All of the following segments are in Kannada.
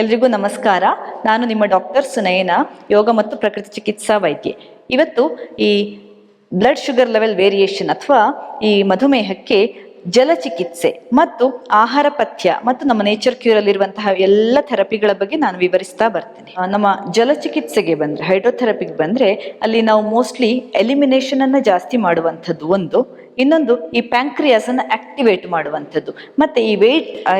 ಎಲ್ರಿಗೂ ನಮಸ್ಕಾರ. ನಾನು ನಿಮ್ಮ ಡಾಕ್ಟರ್ ಸುನಯನ, ಯೋಗ ಮತ್ತು ಪ್ರಕೃತಿ ಚಿಕಿತ್ಸಾ ವೈದ್ಯೆ. ಇವತ್ತು ಈ ಬ್ಲಡ್ ಶುಗರ್ ಲೆವೆಲ್ ವೇರಿಯೇಷನ್ ಅಥವಾ ಈ ಮಧುಮೇಹಕ್ಕೆ ಜಲಚಿಕಿತ್ಸೆ ಮತ್ತು ಆಹಾರ ಪಥ್ಯ ಮತ್ತು ನಮ್ಮ ನೇಚರ್ ಕ್ಯೂರ್ ಅಲ್ಲಿರುವಂತಹ ಎಲ್ಲ ಥೆರಪಿಗಳ ಬಗ್ಗೆ ನಾನು ವಿವರಿಸ್ತಾ ಬರ್ತೇನೆ. ನಮ್ಮ ಜಲಚಿಕಿತ್ಸೆಗೆ ಬಂದ್ರೆ, ಹೈಡ್ರೋಥೆರಪಿಗೆ ಬಂದ್ರೆ, ಅಲ್ಲಿ ನಾವು ಮೋಸ್ಟ್ಲಿ ಎಲಿಮಿನೇಷನ್ ಅನ್ನ ಜಾಸ್ತಿ ಮಾಡುವಂಥದ್ದು ಒಂದು. ಇನ್ನೊಂದು ಈ ಪ್ಯಾಂಕ್ರಿಯಾಸ್ ಅನ್ನ ಆಕ್ಟಿವೇಟ್ ಮಾಡುವಂಥದ್ದು. ಮತ್ತೆ ಈ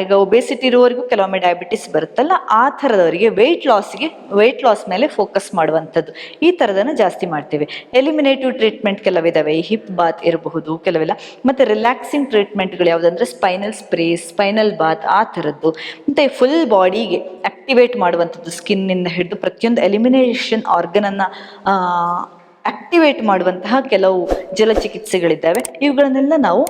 ಈಗ ಒಬೇಸಿಟಿ ಇರುವವರಿಗೂ ಕೆಲವೊಮ್ಮೆ ಡಯಾಬಿಟಿಸ್ ಬರುತ್ತಲ್ಲ, ಆ ಥರದವರಿಗೆ ವೆಯ್ಟ್ ಲಾಸ್ ಮೇಲೆ ಫೋಕಸ್ ಮಾಡುವಂಥದ್ದು. ಈ ಥರದನ್ನು ಜಾಸ್ತಿ ಮಾಡ್ತೇವೆ. ಎಲಿಮಿನೇಟಿವ್ ಟ್ರೀಟ್ಮೆಂಟ್ ಕೆಲವಿದಾವೆ, ಈ ಹಿಪ್ ಬಾತ್ ಇರಬಹುದು ಕೆಲವೆಲ್ಲ. ಮತ್ತೆ ರಿಲ್ಯಾಕ್ಸಿಂಗ್ ಟ್ರೀಟ್ಮೆಂಟ್ಗಳು ಯಾವುದಂದ್ರೆ ಸ್ಪೈನಲ್ ಸ್ಪ್ರೇ, ಸ್ಪೈನಲ್ ಬಾತ್, ಆ ಥರದ್ದು. ಮತ್ತೆ ಫುಲ್ ಬಾಡಿಗೆ ಆಕ್ಟಿವೇಟ್ ಮಾಡುವಂಥದ್ದು, ಸ್ಕಿನ್ನಿಂದ ಹಿಡಿದು ಪ್ರತಿಯೊಂದು ಎಲಿಮಿನೇಷನ್ ಆರ್ಗನ್ ಅನ್ನ ಆಕ್ಟಿವೇಟ್ ಮಾಡುವಂತಹ ಕೆಲವು ಜಲಚಿಕಿತ್ಸೆಗಳಿದ್ದಾವೆ. ಇವುಗಳನ್ನೆಲ್ಲ ನಾವು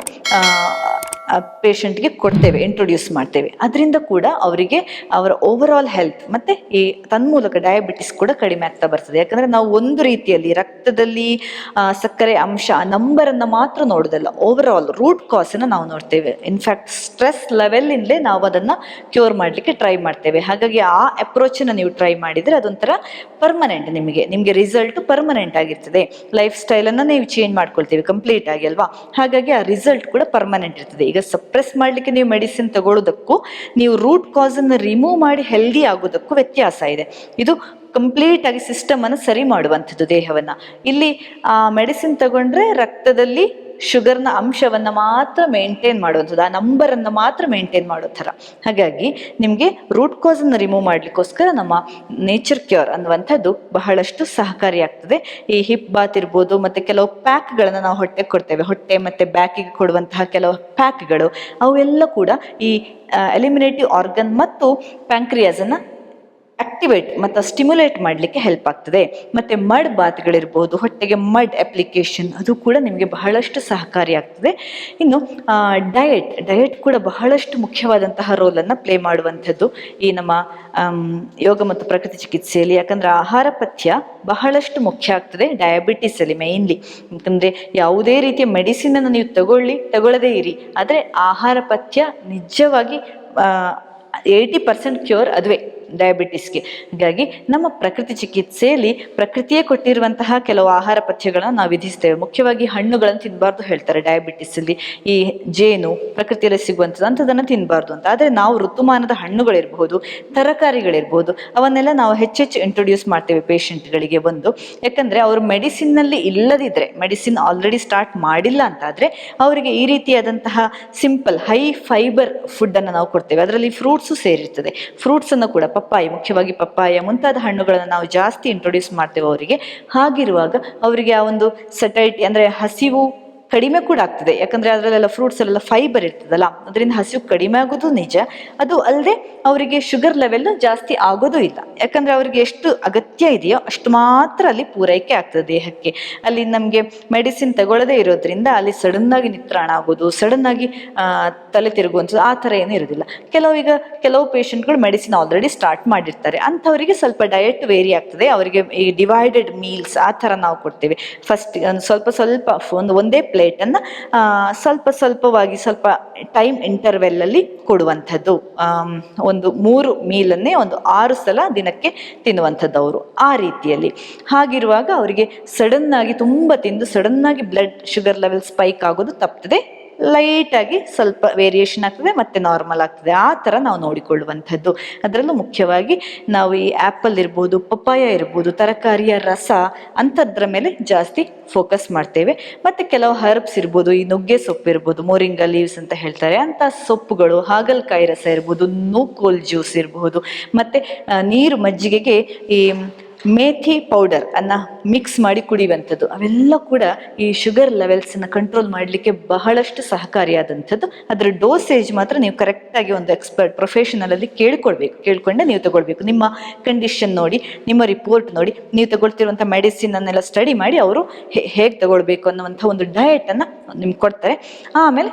ಪೇಷಂಟ್ಗೆ ಕೊಡ್ತೇವೆ, ಇಂಟ್ರೊಡ್ಯೂಸ್ ಮಾಡ್ತೇವೆ. ಅದರಿಂದ ಕೂಡ ಅವರಿಗೆ ಅವರ ಓವರ್ ಆಲ್ ಹೆಲ್ತ್ ಮತ್ತೆ ಈ ತನ್ಮೂಲಕ ಡಯಾಬಿಟಿಸ್ ಕೂಡ ಕಡಿಮೆ ಆಗ್ತಾ ಬರ್ತದೆ. ಯಾಕಂದ್ರೆ ನಾವು ಒಂದು ರೀತಿಯಲ್ಲಿ ರಕ್ತದಲ್ಲಿ ಸಕ್ಕರೆ ಅಂಶ ನಂಬರನ್ನು ಮಾತ್ರ ನೋಡೋದಲ್ಲ, ಓವರ್ ಆಲ್ ರೂಟ್ ಕಾಸ್ ಅನ್ನು ನಾವು ನೋಡ್ತೇವೆ. ಇನ್ಫ್ಯಾಕ್ಟ್ ಸ್ಟ್ರೆಸ್ ಲೆವೆಲ್ ಇಂದಲೇ ನಾವು ಅದನ್ನ ಕ್ಯೂರ್ ಮಾಡಲಿಕ್ಕೆ ಟ್ರೈ ಮಾಡ್ತೇವೆ. ಹಾಗಾಗಿ ಆ ಅಪ್ರೋಚನ್ನು ನೀವು ಟ್ರೈ ಮಾಡಿದ್ರೆ ಅದೊಂಥರ ಪರ್ಮನೆಂಟ್, ನಿಮಗೆ ರಿಸಲ್ಟ್ ಪರ್ಮನೆಂಟ್ ಆಗಿರ್ತದೆ. ಲೈಫ್ ಸ್ಟೈಲ್ ಅನ್ನ ನೀವು ಚೇಂಜ್ ಮಾಡ್ಕೊಳ್ತೀವಿ ಕಂಪ್ಲೀಟ್ ಆಗಿ ಅಲ್ವಾ. ಹಾಗಾಗಿ ಆ ರಿಸಲ್ಟ್ ಕೂಡ ಪರ್ಮನೆಂಟ್ ಇರ್ತದೆ. ಈಗ ಸಪ್ರೆಸ್ ಮಾಡಲಿಕ್ಕೆ ನೀವು ಮೆಡಿಸಿನ್ ತಗೊಳ್ಳೋದಕ್ಕೂ ನೀವು ರೂಟ್ ಕಾಸ್ ಅನ್ನು ರಿಮೂವ್ ಮಾಡಿ ಹೆಲ್ದಿ ಆಗೋದಕ್ಕೂ ವ್ಯತ್ಯಾಸ ಇದೆ. ಇದು ಕಂಪ್ಲೀಟ್ ಆಗಿ ಸಿಸ್ಟಮ್ ಅನ್ನು ಸರಿ ಮಾಡುವಂಥದ್ದು ದೇಹವನ್ನ. ಇಲ್ಲಿ ಆ ಮೆಡಿಸಿನ್ ತಗೊಂಡ್ರೆ ರಕ್ತದಲ್ಲಿ ಶುಗರ್ನ ಅಂಶವನ್ನ ಮಾತ್ರ ಮೇಂಟೈನ್ ಮಾಡುವಂಥದ್ದು, ಆ ನಂಬರನ್ನು ಮಾತ್ರ ಮೇಂಟೈನ್ ಮಾಡೋ ಥರ. ಹಾಗಾಗಿ ನಿಮಗೆ ರೂಟ್ ಕಾಸ್ ಅನ್ನು ರಿಮೂವ್ ಮಾಡ್ಲಿಕ್ಕೋಸ್ಕರ ನಮ್ಮ ನೇಚರ್ ಕ್ಯೂರ್ ಅನ್ನುವಂಥದ್ದು ಬಹಳಷ್ಟು ಸಹಕಾರಿಯಾಗ್ತದೆ. ಈ ಹಿಪ್ ಬಾತ್ ಇರ್ಬೋದು, ಮತ್ತೆ ಕೆಲವು ಪ್ಯಾಕ್ಗಳನ್ನು ನಾವು ಹೊಟ್ಟೆಗೆ ಕೊಡ್ತೇವೆ, ಹೊಟ್ಟೆ ಮತ್ತೆ ಬ್ಯಾಕಿಗೆ ಕೊಡುವಂತಹ ಕೆಲವು ಪ್ಯಾಕ್ಗಳು, ಅವೆಲ್ಲ ಕೂಡ ಈ ಎಲಿಮಿನೇಟಿವ್ ಆರ್ಗನ್ ಮತ್ತು ಪ್ಯಾಂಕ್ರಿಯಾಸ್ ಅನ್ನ ಆಕ್ಟಿವೇಟ್ ಮತ್ತು ಸ್ಟಿಮ್ಯುಲೇಟ್ ಮಾಡಲಿಕ್ಕೆ ಹೆಲ್ಪ್ ಆಗ್ತದೆ. ಮತ್ತೆ ಮಡ್ ಬಾತ್ಗಳಿರ್ಬೋದು, ಹೊಟ್ಟೆಗೆ ಮಡ್ ಅಪ್ಲಿಕೇಶನ್, ಅದು ಕೂಡ ನಿಮಗೆ ಬಹಳಷ್ಟು ಸಹಕಾರಿ ಆಗ್ತದೆ. ಇನ್ನು ಡಯಟ್ ಕೂಡ ಬಹಳಷ್ಟು ಮುಖ್ಯವಾದಂತಹ ರೋಲನ್ನು ಪ್ಲೇ ಮಾಡುವಂಥದ್ದು ಈ ನಮ್ಮ ಯೋಗ ಮತ್ತು ಪ್ರಕೃತಿ ಚಿಕಿತ್ಸೆಯಲ್ಲಿ. ಯಾಕಂದ್ರೆ ಆಹಾರ ಪಥ್ಯ ಬಹಳಷ್ಟು ಮುಖ್ಯ ಆಗ್ತದೆ ಡಯಾಬಿಟಿಸ್ ಅಲ್ಲಿ ಮೇಯ್ನ್ಲಿ. ಯಾಕಂದ್ರೆ ಯಾವುದೇ ರೀತಿಯ ಮೆಡಿಸಿನ್ ಅನ್ನು ನೀವು ತಗೊಳ್ಳದೇ ಇರಿ, ಆದರೆ ಆಹಾರ ಪಥ್ಯ ನಿಜವಾಗಿ 80% ಕ್ಯೂರ್ ಅದುವೇ ಡಯಾಬಿಟಿಸ್ಗೆ. ಹಾಗಾಗಿ ನಮ್ಮ ಪ್ರಕೃತಿ ಚಿಕಿತ್ಸೆಯಲ್ಲಿ ಪ್ರಕೃತಿಯೇ ಕೊಟ್ಟಿರುವಂತಹ ಕೆಲವು ಆಹಾರ ಪಥ್ಯಗಳನ್ನು ನಾವು ವಿಧಿಸ್ತೇವೆ. ಮುಖ್ಯವಾಗಿ ಹಣ್ಣುಗಳನ್ನು ತಿನ್ನಬಾರ್ದು ಹೇಳ್ತಾರೆ ಡಯಾಬಿಟಿಸ್ ಅಲ್ಲಿ. ಈ ಜೇನು ಪ್ರಕೃತಿಯಲ್ಲಿ ಸಿಗುವಂಥದ್ದು ಅಂಥದ್ದನ್ನು ತಿನ್ನಬಾರ್ದು ಅಂತ. ಆದರೆ ನಾವು ಋತುಮಾನದ ಹಣ್ಣುಗಳಿರ್ಬೋದು, ತರಕಾರಿಗಳಿರ್ಬೋದು, ಅವನ್ನೆಲ್ಲ ನಾವು ಹೆಚ್ಚೆಚ್ಚು ಇಂಟ್ರೊಡ್ಯೂಸ್ ಮಾಡ್ತೇವೆ ಪೇಷಂಟ್ಗಳಿಗೆ. ಯಾಕಂದ್ರೆ ಅವರು ಮೆಡಿಸಿನ್ನಲ್ಲಿ ಇಲ್ಲದಿದ್ರೆ, ಮೆಡಿಸಿನ್ ಆಲ್ರೆಡಿ ಸ್ಟಾರ್ಟ್ ಮಾಡಿಲ್ಲ ಅಂತಾದರೆ ಅವರಿಗೆ ಈ ರೀತಿಯಾದಂತಹ ಸಿಂಪಲ್ ಹೈ ಫೈಬರ್ ಫುಡ್ಡನ್ನು ನಾವು ಕೊಡ್ತೇವೆ. ಅದರಲ್ಲಿ ಫ್ರೂಟ್ಸು ಸೇರಿರ್ತದೆ. ಫ್ರೂಟ್ಸನ್ನು ಕೂಡ ಮುಖ್ಯವಾಗಿ ಪಪ್ಪಾಯ ಮುಂತಾದ ಹಣ್ಣುಗಳನ್ನು ನಾವು ಜಾಸ್ತಿ ಇಂಟ್ರೊಡ್ಯೂಸ್ ಮಾಡ್ತೇವೆ ಅವರಿಗೆ. ಹಾಗಿರುವಾಗ ಅವರಿಗೆ ಆ ಒಂದು ಸಟೈಟಿ ಅಂದ್ರೆ ಹಸಿವು ಕಡಿಮೆ ಕೂಡ ಆಗ್ತದೆ. ಯಾಕಂದ್ರೆ ಅದರಲ್ಲೆಲ್ಲ ಫ್ರೂಟ್ಸ್ ಅಲ್ಲೆಲ್ಲ ಫೈಬರ್ ಇರ್ತದಲ್ಲ, ಅದರಿಂದ ಹಸಿವು ಕಡಿಮೆ ಆಗೋದು ನಿಜ. ಅದು ಅಲ್ಲದೆ ಅವರಿಗೆ ಶುಗರ್ ಲೆವೆಲ್ ಜಾಸ್ತಿ ಆಗೋದು ಇಲ್ಲ. ಯಾಕಂದ್ರೆ ಅವರಿಗೆ ಎಷ್ಟು ಅಗತ್ಯ ಇದೆಯೋ ಅಷ್ಟು ಮಾತ್ರ ಅಲ್ಲಿ ಪೂರೈಕೆ ಆಗ್ತದೆ ದೇಹಕ್ಕೆ. ಅಲ್ಲಿ ನಮಗೆ ಮೆಡಿಸಿನ್ ತಗೊಳ್ಳದೇ ಇರೋದ್ರಿಂದ ಅಲ್ಲಿ ಸಡನ್ ಆಗಿ ನಿತ್ರಾಣ ಆಗೋದು, ಸಡನ್ ಆಗಿ ತಲೆ ತಿರುಗುವಂಥದ್ದು ಆ ಥರ ಏನೂ ಇರೋದಿಲ್ಲ. ಕೆಲವು ಪೇಷಂಟ್ಗಳು ಮೆಡಿಸಿನ್ ಆಲ್ರೆಡಿ ಸ್ಟಾರ್ಟ್ ಮಾಡಿರ್ತಾರೆ, ಅಂಥವರಿಗೆ ಸ್ವಲ್ಪ ಡಯಟ್ ವೇರಿ ಆಗ್ತದೆ. ಅವರಿಗೆ ಈ ಡಿವೈಡೆಡ್ ಮೀಲ್ಸ್ ಆ ಥರ ನಾವು ಕೊಡ್ತೇವೆ. ಫಸ್ಟ್ ಸ್ವಲ್ಪ ಒಂದೇ ಪ್ಲೇಟನ್ನು ಸ್ವಲ್ಪವಾಗಿ ಸ್ವಲ್ಪ ಟೈಮ್ ಇಂಟರ್ವೆಲ್ ಅಲ್ಲಿ ಕೊಡುವಂಥದ್ದು. ಒಂದು 3 ಮೀಲನ್ನೇ ಒಂದು 6 ಸಲ ದಿನಕ್ಕೆ ತಿನ್ನುವಂಥದ್ದು ಅವರು, ಆ ರೀತಿಯಲ್ಲಿ. ಹಾಗಿರುವಾಗ ಅವರಿಗೆ ಸಡನ್ ಆಗಿ ತುಂಬ ತಿಂದು ಸಡನ್ ಆಗಿ ಬ್ಲಡ್ ಶುಗರ್ ಲೆವೆಲ್ ಸ್ಪೈಕ್ ಆಗೋದು ತಪ್ತದೆ. ಲೈಟ್ ಆಗಿ ಸ್ವಲ್ಪ ವೇರಿಯೇಷನ್ ಆಗ್ತದೆ, ಮತ್ತೆ ನಾರ್ಮಲ್ ಆಗ್ತದೆ. ಆ ಥರ ನಾವು ನೋಡಿಕೊಳ್ಳುವಂಥದ್ದು. ಅದರಲ್ಲೂ ಮುಖ್ಯವಾಗಿ ನಾವು ಈ ಆ್ಯಪಲ್ ಇರ್ಬೋದು, ಪಪ್ಪಾಯ ಇರ್ಬೋದು, ತರಕಾರಿಯ ರಸ ಅಂಥದ್ರ ಮೇಲೆ ಜಾಸ್ತಿ ಫೋಕಸ್ ಮಾಡ್ತೇವೆ. ಮತ್ತೆ ಕೆಲವು ಹರ್ಬ್ಸ್ ಇರ್ಬೋದು, ಈ ನುಗ್ಗೆ ಸೊಪ್ಪು ಇರ್ಬೋದು, ಮೋರಿಂಗಾ ಲೀವ್ಸ್ ಅಂತ ಹೇಳ್ತಾರೆ, ಅಂಥ ಸೊಪ್ಪುಗಳು, ಹಾಗಲಕಾಯಿ ರಸ ಇರ್ಬೋದು, ನೂಕೋಲ್ ಜ್ಯೂಸ್ ಇರಬಹುದು, ಮತ್ತೆ ನೀರು ಮಜ್ಜಿಗೆಗೆ ಈ ಮೇಥಿ ಪೌಡರ್ ಅನ್ನ ಮಿಕ್ಸ್ ಮಾಡಿ ಕುಡಿಯುವಂಥದ್ದು, ಅವೆಲ್ಲ ಕೂಡ ಈ ಶುಗರ್ ಲೆವೆಲ್ಸನ್ನು ಕಂಟ್ರೋಲ್ ಮಾಡಲಿಕ್ಕೆ ಬಹಳಷ್ಟು ಸಹಕಾರಿಯಾದಂಥದ್ದು. ಅದರ ಡೋಸೇಜ್ ಮಾತ್ರ ನೀವು ಕರೆಕ್ಟಾಗಿ ಒಂದು ಎಕ್ಸ್ಪರ್ಟ್ ಪ್ರೊಫೆಷನಲಲ್ಲಿ ಕೇಳ್ಕೊಂಡೆ ನೀವು ತಗೊಳ್ಬೇಕು. ನಿಮ್ಮ ಕಂಡೀಷನ್ ನೋಡಿ, ನಿಮ್ಮ ರಿಪೋರ್ಟ್ ನೋಡಿ, ನೀವು ತಗೊಳ್ತಿರುವಂಥ ಮೆಡಿಸಿನ್ ಅನ್ನೆಲ್ಲ ಸ್ಟಡಿ ಮಾಡಿ ಅವರು ಹೇಗೆ ತಗೊಳ್ಬೇಕು ಅನ್ನುವಂಥ ಒಂದು ಡಯಟನ್ನು ನಿಮ್ಗೆ ಕೊಡ್ತಾರೆ. ಆಮೇಲೆ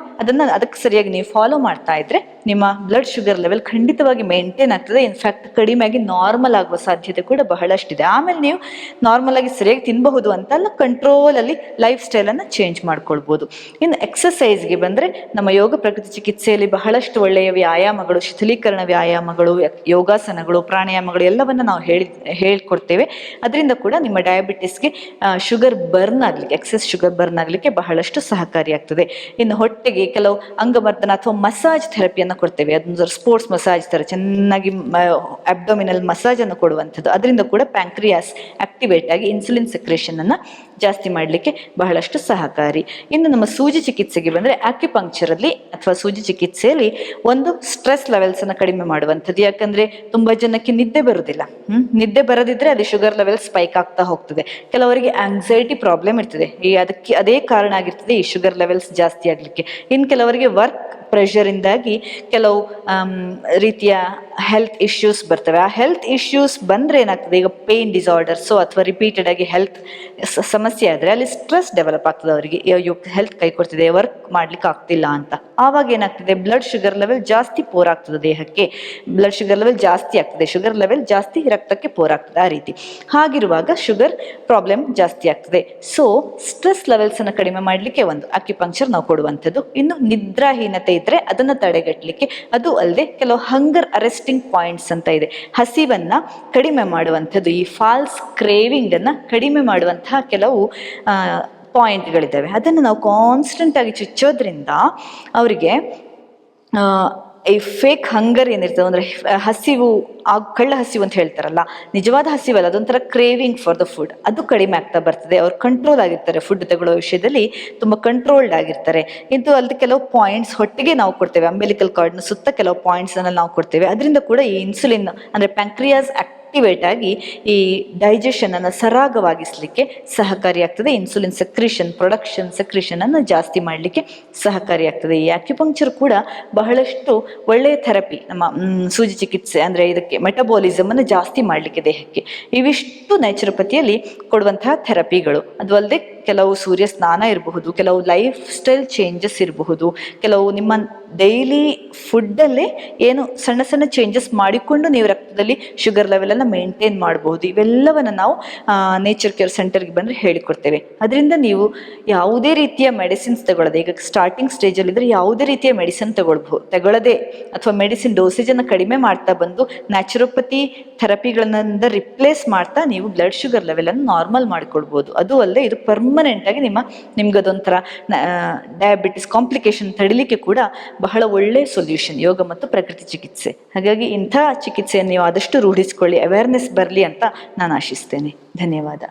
ಅದಕ್ಕೆ ಸರಿಯಾಗಿ ನೀವು ಫಾಲೋ ಮಾಡ್ತಾ ಇದ್ರೆ ನಿಮ್ಮ ಬ್ಲಡ್ ಶುಗರ್ ಲೆವೆಲ್ ಖಂಡಿತವಾಗಿ ಮೇಂಟೈನ್ ಆಗ್ತದೆ. ಇನ್ಫ್ಯಾಕ್ಟ್ ಕಡಿಮೆಯಾಗಿ ನಾರ್ಮಲ್ ಆಗುವ ಸಾಧ್ಯತೆ ಕೂಡ ಬಹಳಷ್ಟಿದೆ. ಇದೆ. ಆಮೇಲೆ ನೀವು ನಾರ್ಮಲ್ ಆಗಿ ಸರಿಯಾಗಿ ತಿನ್ನಬಹುದು ಅಂತ ಅಲ್ಲ, ಕಂಟ್ರೋಲಲ್ಲಿ ಲೈಫ್ ಸ್ಟೈಲನ್ನು ಚೇಂಜ್ ಮಾಡ್ಕೊಳ್ಬೋದು. ಇನ್ನು ಎಕ್ಸಸೈಸ್ಗೆ ಬಂದರೆ ನಮ್ಮ ಯೋಗ ಪ್ರಕೃತಿ ಚಿಕಿತ್ಸೆಯಲ್ಲಿ ಬಹಳಷ್ಟು ಒಳ್ಳೆಯ ವ್ಯಾಯಾಮಗಳು, ಶಿಥಿಲೀಕರಣ ವ್ಯಾಯಾಮಗಳು, ಯೋಗಾಸನಗಳು, ಪ್ರಾಣಾಯಾಮಗಳು ಎಲ್ಲವನ್ನು ನಾವು ಹೇಳ್ಕೊಡ್ತೇವೆ. ಅದರಿಂದ ಕೂಡ ನಿಮ್ಮ ಡಯಾಬಿಟಿಸ್ಗೆ ಶುಗರ್ ಬರ್ನ್ ಆಗಲಿಕ್ಕೆ, ಎಕ್ಸೆಸ್ ಶುಗರ್ ಬರ್ನ್ ಆಗಲಿಕ್ಕೆ ಬಹಳಷ್ಟು ಸಹಕಾರಿಯಾಗ್ತದೆ. ಇನ್ನು ಹೊಟ್ಟೆಗೆ ಕೆಲವು ಅಂಗಮರ್ದನ ಅಥವಾ ಮಸಾಜ್ ಥೆರಪಿಯನ್ನು ಕೊಡ್ತೇವೆ. ಅದೊಂದು ಸ್ಪೋರ್ಟ್ಸ್ ಮಸಾಜ್ ಥರ ಚೆನ್ನಾಗಿ ಅಬ್ಡೋಮಿನಲ್ ಮಸಾಜ್ ಅನ್ನು ಕೊಡುವಂಥದ್ದು. ಅದರಿಂದ ಕೂಡ ಪ್ಯಾಂಕ್ರಿಯಾಸ್ ಆಕ್ಟಿವೇಟ್ ಆಗಿ ಇನ್ಸುಲಿನ್ ಸೆಕ್ರೇಷನ್ ಅನ್ನು ಜಾಸ್ತಿ ಮಾಡಲಿಕ್ಕೆ ಬಹಳಷ್ಟು ಸಹಕಾರಿ. ಇನ್ನು ನಮ್ಮ ಸೂಜಿ ಚಿಕಿತ್ಸೆಗೆ ಬಂದರೆ ಆಕ್ಯುಪಂಕ್ಚರ್ ಅಲ್ಲಿ ಅಥವಾ ಸೂಜಿ ಚಿಕಿತ್ಸೆಯಲ್ಲಿ ಒಂದು ಸ್ಟ್ರೆಸ್ ಲೆವೆಲ್ಸ್ ಅನ್ನು ಕಡಿಮೆ ಮಾಡುವಂಥದ್ದು. ಯಾಕಂದ್ರೆ ತುಂಬಾ ಜನಕ್ಕೆ ನಿದ್ದೆ ಬರುವುದಿಲ್ಲ. ನಿದ್ದೆ ಬರದಿದ್ರೆ ಅದು ಶುಗರ್ ಲೆವೆಲ್ ಸ್ಪೈಕ್ ಆಗ್ತಾ ಹೋಗ್ತದೆ. ಕೆಲವರಿಗೆ ಆಂಗ್ಸೈಟಿ ಪ್ರಾಬ್ಲಮ್ ಇರ್ತದೆ, ಅದೇ ಕಾರಣ ಆಗಿರ್ತದೆ ಈ ಶುಗರ್ ಲೆವೆಲ್ಸ್ ಜಾಸ್ತಿ ಆಗ್ಲಿಕ್ಕೆ. ಇನ್ನು ಕೆಲವರಿಗೆ ವರ್ಕ್ ಪ್ರೆಷರ್ ಇಂದಾಗಿ ಕೆಲವು ರೀತಿಯ ಹೆಲ್ತ್ ಇಶ್ಯೂಸ್ ಬರ್ತವೆ. ಆ ಹೆಲ್ತ್ ಇಶ್ಯೂಸ್ ಬಂದ್ರೆ ಏನಾಗ್ತದೆ, ಈಗ ಪೇನ್ ಡಿಸಾರ್ಡರ್ಸು ಅಥವಾ ರಿಪೀಟೆಡ್ ಆಗಿ ಹೆಲ್ತ್ ಸಮಸ್ಯೆ ಆದರೆ ಅಲ್ಲಿ ಸ್ಟ್ರೆಸ್ ಡೆವಲಪ್ ಆಗ್ತದೆ. ಅವರಿಗೆ ಹೆಲ್ತ್ ಕೈ ಕೊಡ್ತಿದೆ, ವರ್ಕ್ ಮಾಡ್ಲಿಕ್ಕೆ ಆಗ್ತಿಲ್ಲ ಅಂತ. ಆವಾಗ ಏನಾಗ್ತದೆ, ಬ್ಲಡ್ ಶುಗರ್ ಲೆವೆಲ್ ಜಾಸ್ತಿ ಪೋರ್ ಆಗ್ತದೆ ದೇಹಕ್ಕೆ. ಬ್ಲಡ್ ಶುಗರ್ ಲೆವೆಲ್ ಜಾಸ್ತಿ ಆಗ್ತದೆ, ಶುಗರ್ ಲೆವೆಲ್ ಜಾಸ್ತಿ ರಕ್ತಕ್ಕೆ ಪೋರ್ ಆಗ್ತದೆ. ಆ ರೀತಿ ಹಾಗಿರುವಾಗ ಶುಗರ್ ಪ್ರಾಬ್ಲಮ್ ಜಾಸ್ತಿ ಆಗ್ತದೆ. ಸೊ ಸ್ಟ್ರೆಸ್ ಲೆವೆಲ್ಸ್ ಅನ್ನು ಕಡಿಮೆ ಮಾಡಲಿಕ್ಕೆ ಒಂದು ಅಕ್ಯುಪಂಕ್ಚರ್ ನಾವು ಕೊಡುವಂಥದ್ದು. ಇನ್ನು ನಿದ್ರಾಹೀನತೆ ಇದ್ರೆ ಅದನ್ನು ತಡೆಗಟ್ಟಲಿಕ್ಕೆ, ಅದು ಅಲ್ಲದೆ ಕೆಲವು ಹಂಗರ್ ಅರೆಸ್ಟಿಂಗ್ ಪಾಯಿಂಟ್ಸ್ ಅಂತ ಇದೆ, ಹಸಿವನ್ನ ಕಡಿಮೆ ಮಾಡುವಂಥದ್ದು, ಈ ಫಾಲ್ಸ್ ಕ್ರೇವಿಂಗ್ ಅನ್ನ ಕಡಿಮೆ ಮಾಡುವಂತಹ ಕೆಲವು ಪಾಯಿಂಟ್ಗಳಿದ್ದಾವೆ. ಅದನ್ನು ನಾವು ಕಾನ್ಸ್ಟೆಂಟ್ ಆಗಿ ಚುಚ್ಚೋದ್ರಿಂದ ಅವರಿಗೆ ಈ ಫೇಕ್ ಹಂಗರ್ ಏನಿರ್ತದೆ, ಅಂದರೆ ಹಸಿವು, ಕಳ್ಳ ಹಸಿವು ಅಂತ ಹೇಳ್ತಾರಲ್ಲ, ನಿಜವಾದ ಹಸಿವಲ್ಲ, ಅದೊಂಥರ ಕ್ರೇವಿಂಗ್ ಫಾರ್ ದ ಫುಡ್, ಅದು ಕಡಿಮೆ ಆಗ್ತಾ ಬರ್ತದೆ. ಅವ್ರು ಕಂಟ್ರೋಲ್ ಆಗಿರ್ತಾರೆ, ಫುಡ್ ತಗೊಳ್ಳೋ ವಿಷಯದಲ್ಲಿ ತುಂಬ ಕಂಟ್ರೋಲ್ಡ್ ಆಗಿರ್ತಾರೆ. ಇದು ಅಲ್ಲದೆ ಕೆಲವು ಪಾಯಿಂಟ್ಸ್ ಹೊಟ್ಟೆಗೆ ನಾವು ಕೊಡ್ತೇವೆ, ಅಂಬೆಲಿಕಲ್ ಕಾರ್ಡ್ನ ಸುತ್ತ ಕೆಲವು ಪಾಯಿಂಟ್ಸ್ ಅನ್ನು ನಾವು ಕೊಡ್ತೇವೆ. ಅದರಿಂದ ಕೂಡ ಈ ಇನ್ಸುಲಿನ್ ಅಂದರೆ ಪ್ಯಾಂಕ್ರಿಯಾಸ್ ಆಕ್ಟಿವೇಟ್ ಆಗಿ ಈ ಡೈಜೆಷನ್ ಅನ್ನು ಸರಾಗವಾಗಿಸಲಿಕ್ಕೆ ಸಹಕಾರಿಯಾಗ್ತದೆ. ಇನ್ಸುಲಿನ್ ಸೆಕ್ರೇಷನ್ ಅನ್ನು ಜಾಸ್ತಿ ಮಾಡಲಿಕ್ಕೆ ಸಹಕಾರಿಯಾಗ್ತದೆ. ಈ ಆಕ್ಯುಪಂಕ್ಚರ್ ಕೂಡ ಬಹಳಷ್ಟು ಒಳ್ಳೆಯ ಥೆರಪಿ. ನಮ್ಮ ಸೂಜಿ ಚಿಕಿತ್ಸೆ ಅಂದರೆ ಇದಕ್ಕೆ ಮೆಟಬಾಲಿಸಮ್ ಅನ್ನು ಜಾಸ್ತಿ ಮಾಡಲಿಕ್ಕೆ ದೇಹಕ್ಕೆ. ಇವಿಷ್ಟು ನ್ಯಾಚುರೋಪತಿಯಲ್ಲಿ ಕೊಡುವಂತಹ ಥೆರಪಿಗಳು. ಅದು ಅಲ್ಲದೆ ಕೆಲವು ಸೂರ್ಯ ಸ್ನಾನ ಇರಬಹುದು, ಕೆಲವು ಲೈಫ್ ಸ್ಟೈಲ್ ಚೇಂಜಸ್ ಇರಬಹುದು, ಕೆಲವು ನಿಮ್ಮ ಡೈಲಿ ಫುಡ್ಡಲ್ಲೇ ಏನು ಸಣ್ಣ ಸಣ್ಣ ಚೇಂಜಸ್ ಮಾಡಿಕೊಂಡು ನೀವು ರಕ್ತದಲ್ಲಿ ಶುಗರ್ ಲೆವೆಲನ್ನು ಮೇಂಟೈನ್ ಮಾಡಬಹುದು. ಇವೆಲ್ಲವನ್ನು ನಾವು ನೇಚರ್ ಕೇರ್ ಸೆಂಟರ್ಗೆ ಬಂದರೆ ಹೇಳಿಕೊಡ್ತೇವೆ. ಅದರಿಂದ ನೀವು ಯಾವುದೇ ರೀತಿಯ ಮೆಡಿಸಿನ್ಸ್ ತಗೊಳ್ಳೋದೆ, ಈಗ ಸ್ಟಾರ್ಟಿಂಗ್ ಸ್ಟೇಜಲ್ಲಿದ್ದರೆ ಯಾವುದೇ ರೀತಿಯ ಮೆಡಿಸಿನ್ ತಗೊಳ್ಳದೆ ಅಥವಾ ಮೆಡಿಸಿನ್ ಡೋಸೇಜನ್ನು ಕಡಿಮೆ ಮಾಡ್ತಾ ಬಂದು ನ್ಯಾಚುರೋಪತಿ ಥೆರಪಿಗಳನ್ನ ರಿಪ್ಲೇಸ್ ಮಾಡ್ತಾ ನೀವು ಬ್ಲಡ್ ಶುಗರ್ ಲೆವೆಲನ್ನು ನಾರ್ಮಲ್ ಮಾಡಿಕೊಡ್ಬೋದು. ಅದು ಅಲ್ಲದೆ ಇದು ಪರ್ಮನೆಂಟ್ ಆಗಿ ನಿಮ್ಗದೊಂಥರ ಡಯಾಬಿಟಿಸ್ ಕಾಂಪ್ಲಿಕೇಶನ್ ತಡಿಲಿಕ್ಕೆ ಕೂಡ ಬಹಳ ಒಳ್ಳೆಯ ಸೊಲ್ಯೂಷನ್ ಯೋಗ ಮತ್ತು ಪ್ರಕೃತಿ ಚಿಕಿತ್ಸೆ. ಹಾಗಾಗಿ ಇಂಥ ಚಿಕಿತ್ಸೆಯನ್ನು ನೀವು ಆದಷ್ಟು ರೂಢಿಸಿಕೊಳ್ಳಿ, ಅವೇರ್ನೆಸ್ ಬರಲಿ ಅಂತ ನಾನು ಆಶಿಸ್ತೇನೆ. ಧನ್ಯವಾದ.